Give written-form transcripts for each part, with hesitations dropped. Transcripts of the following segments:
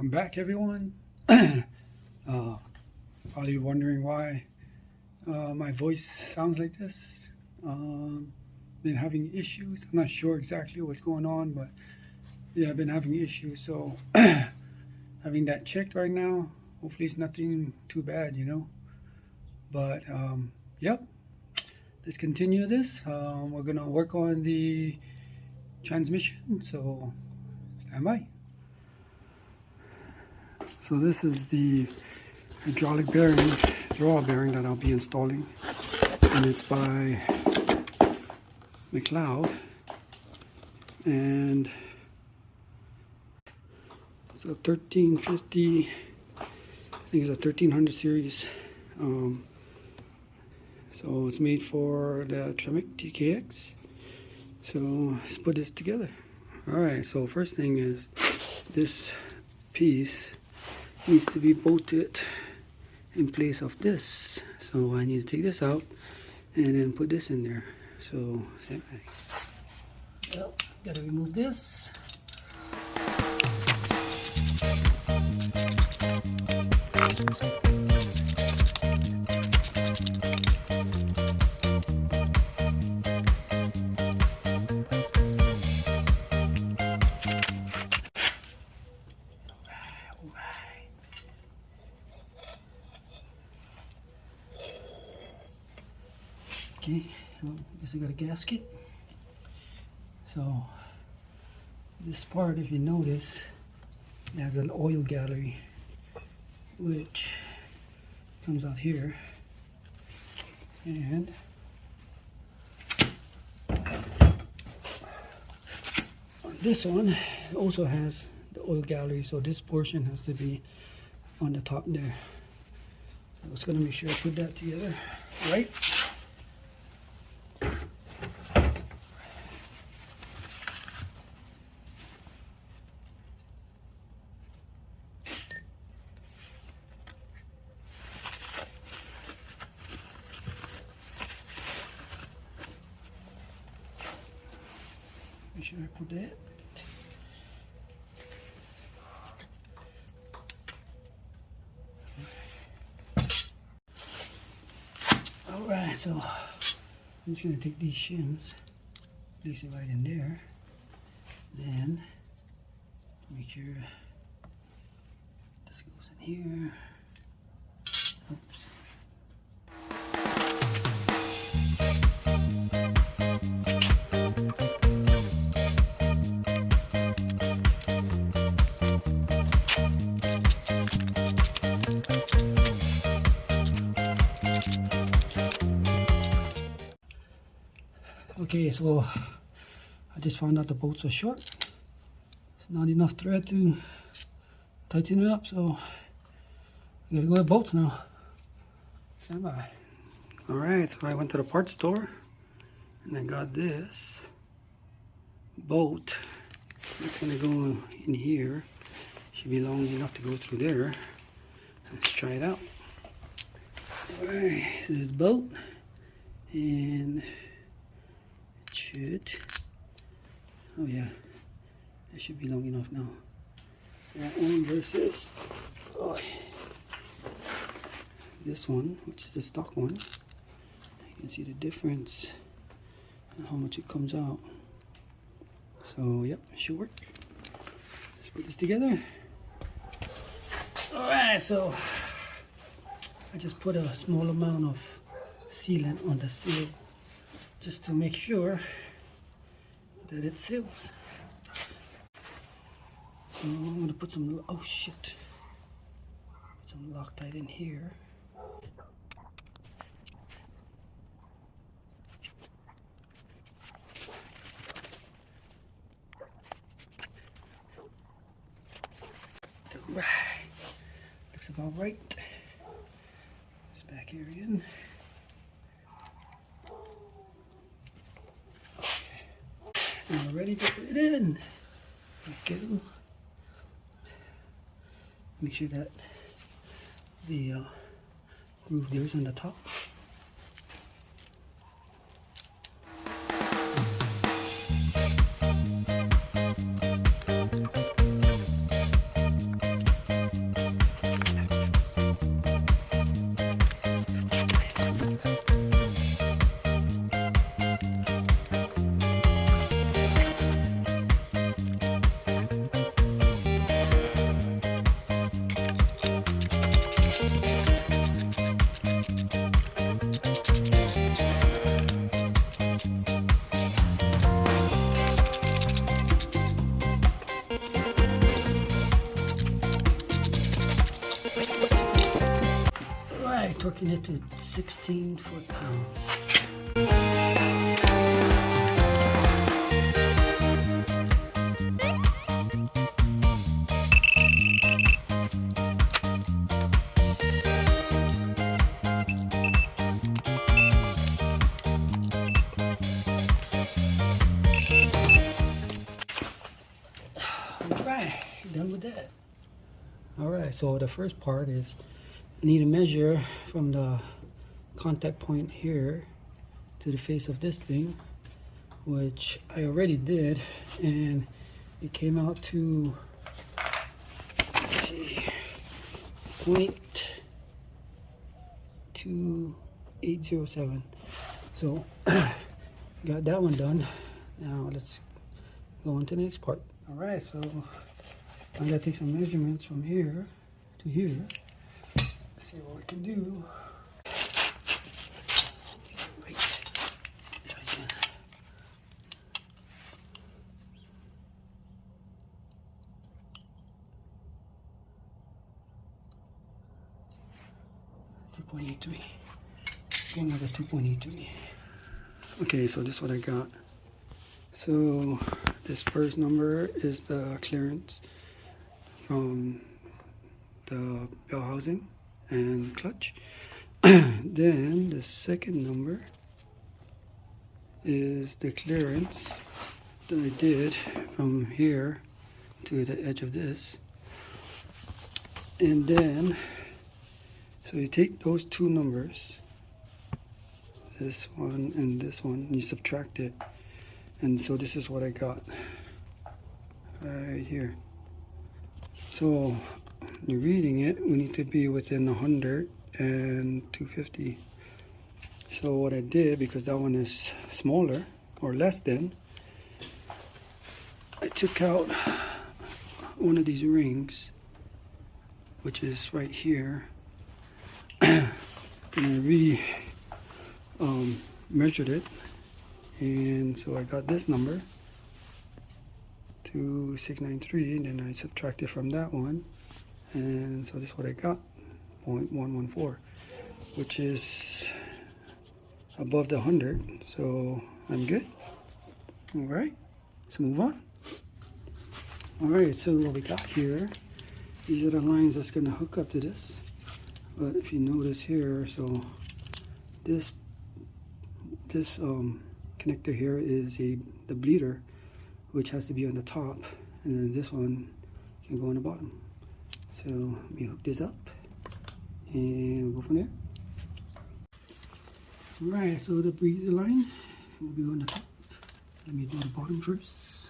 Welcome back, everyone. Probably wondering why my voice sounds like this. Been having issues. I'm not sure exactly what's going on, but yeah, I've been having issues. So having that checked right now. Hopefully it's nothing too bad, you know. But yep, let's continue this. We're gonna work on the transmission, so stand by. So this is the hydraulic bearing, throwout bearing that I'll be installing, and it's by McLeod, and it's a 1350, I think it's a 1300 series. So it's made for the Tremec TKX. So let's put this together. Alright, so first thing is this piece needs to be bolted in place of this. So I need to take this out and then put this in there. So same thing. Well, gotta remove this. Okay, so I guess I got a gasket. So this part, if you notice, has an oil gallery which comes out here, and on this one it also has the oil gallery, so this portion has to be on the top there. So I was gonna make sure I put that together right. Make sure I put that. Alright, so I'm just going to take these shims, place it right in there, then make sure this goes in here. Oops. Okay, so I just found out the bolts are short. It's not enough thread to tighten it up, so I gotta go with bolts now. Stand by. Alright, so I went to the parts store and I got this bolt. It's gonna go in here. Should be long enough to go through there. Let's try it out. Alright, so this bolt, and should, oh yeah, that should be long enough now. That one versus this one, which is the stock one. You can see the difference and how much it comes out. So yep, it should work. Let's put this together. Alright, so I just put a small amount of sealant on the seal just to make sure that it seals. So I'm gonna put some, oh shit, put some Loctite in here. Alright, looks about right. This back area in. Now we're ready to put it in. Okay. Make sure that the groove there is on the top. Right, torquing it to 16 foot-pounds. Alright, done with that. Alright, so the first part is I need to measure from the contact point here to the face of this thing, which I already did, and it came out to, let's see, 0.2807. So got that one done. Now let's go on to the next part. All right, so I'm gonna take some measurements from here to here. Let's see what we can do. Right. Try again. Another 2.83. Okay, so this is what I got. So this first number is the clearance from the bell housing and clutch. Then the second number is the clearance that I did from here to the edge of this. And then, so you take those two numbers, this one and this one, and you subtract it. And so this is what I got right here. So you're reading it, we need to be within 100 and 250. So what I did, because that one is smaller or less than, I took out one of these rings, which is right here, and I measured it. And so I got this number, 2693, and then I subtracted from that one, and so this is what I got, 0.114, which is above the 100, so I'm good. All right, let's move on. All right, so what we got here, these are the lines that's gonna hook up to this. But if you notice here, so this connector here is the bleeder, which has to be on the top, and then this one can go on the bottom. So let me hook this up and we'll go from there. Alright, so the breather line will be on the top. Let me do the bottom first.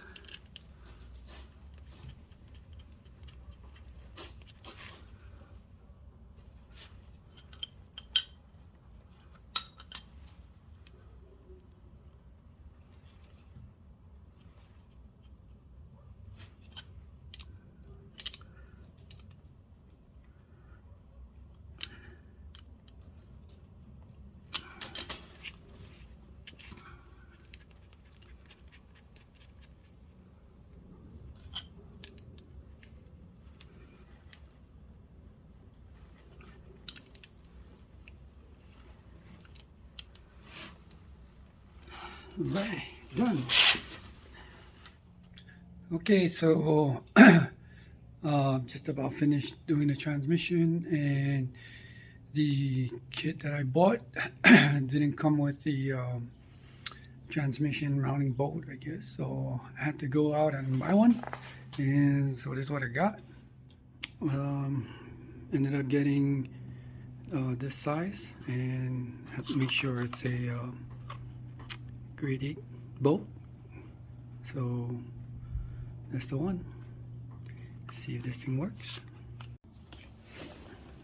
Right, done. Okay, so just about finished doing the transmission, and the kit that I bought didn't come with the transmission mounting bolt, I guess, so I had to go out and buy one, and so this is what I got. Ended up getting this size, and have to make sure it's a grade 8 bolt, so that's the one. Let's see if this thing works.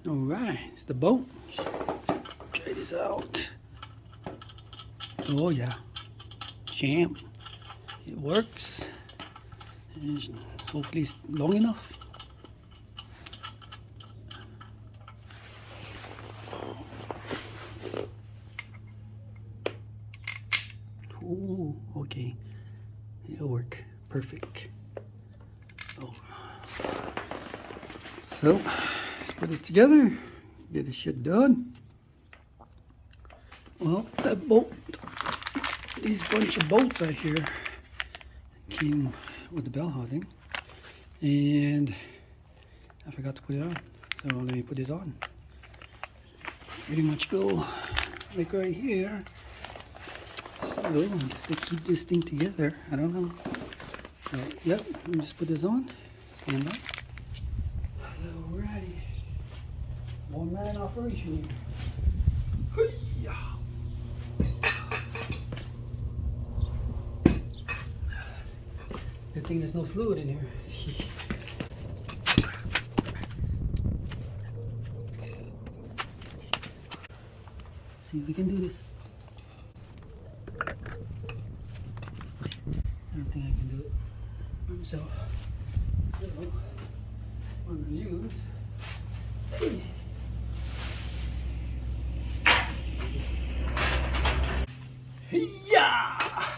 All right, it's the bolt. Try this out. Oh yeah, champ, it works, and hopefully it's long enough. Oh, okay. It'll work. Perfect. Oh. So, let's put this together. Get this shit done. Well, that bolt, these bunch of bolts right here came with the bell housing. And I forgot to put it on. So let me put this on. Pretty much go like right here. So just to keep this thing together, I don't know. So, yep, let me just put this on. Stand by. Alrighty. One man operation here. Good thing there's no fluid in here. See if we can do this. I don't think I can do it by myself. So, what I'm going to use. Yeah!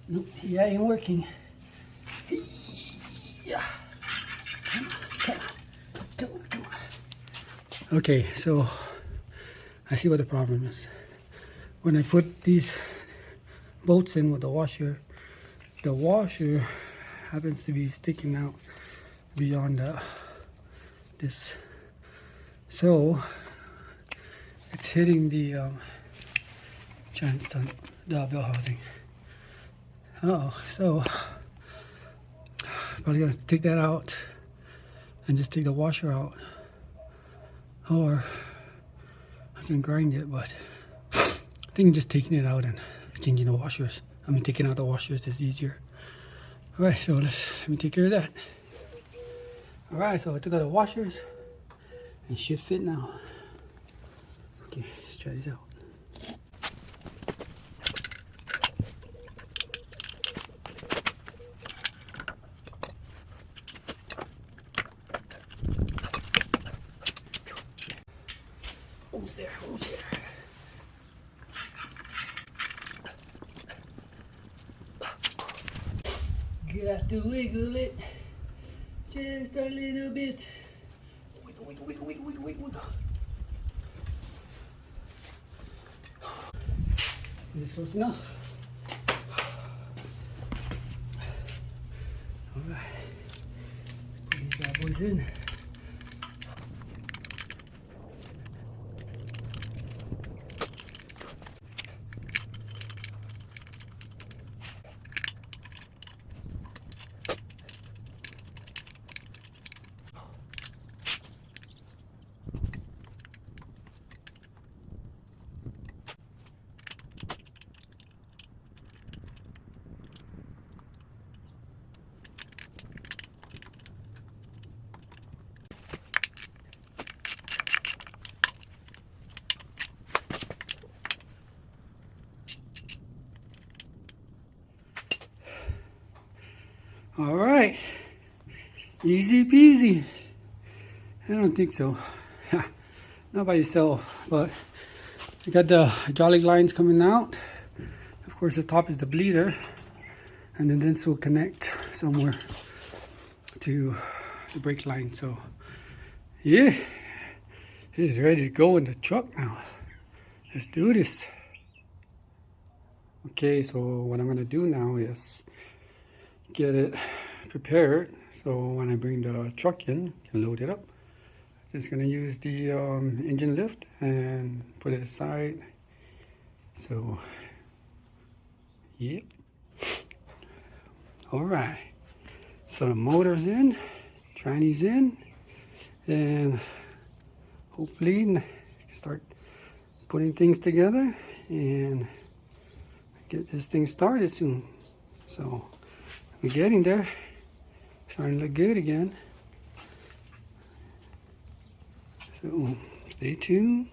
Nope, yeah, ain't working. Yeah. Come on. Okay, so I see what the problem is. When I put these bolts in with the washer happens to be sticking out beyond this. So it's hitting the the bell housing. So probably gonna take that out and just take the washer out, or I can grind it, but I think just taking it out and changing the washers. Taking out the washers is easier. All right, so let me take care of that. All right, so I took out the washers and should fit now. Okay, let's try this out. Almost there. Got to wiggle it just a little bit. Wiggle. Is this close enough? All right. Put these bad boys in. All right, easy peasy. I don't think so. Not by yourself, but you got the hydraulic lines coming out. Of course, the top is the bleeder, and then this will connect somewhere to the brake line. So, yeah, it is ready to go in the truck now. Let's do this. Okay, so what I'm gonna do now is get it prepared, so when I bring the truck in, I can load it up. Just gonna use the engine lift and put it aside. So, yep. All right. So the motor's in, tranny's in, and hopefully I can start putting things together and get this thing started soon. So we're getting there. Starting to look good again. So stay tuned.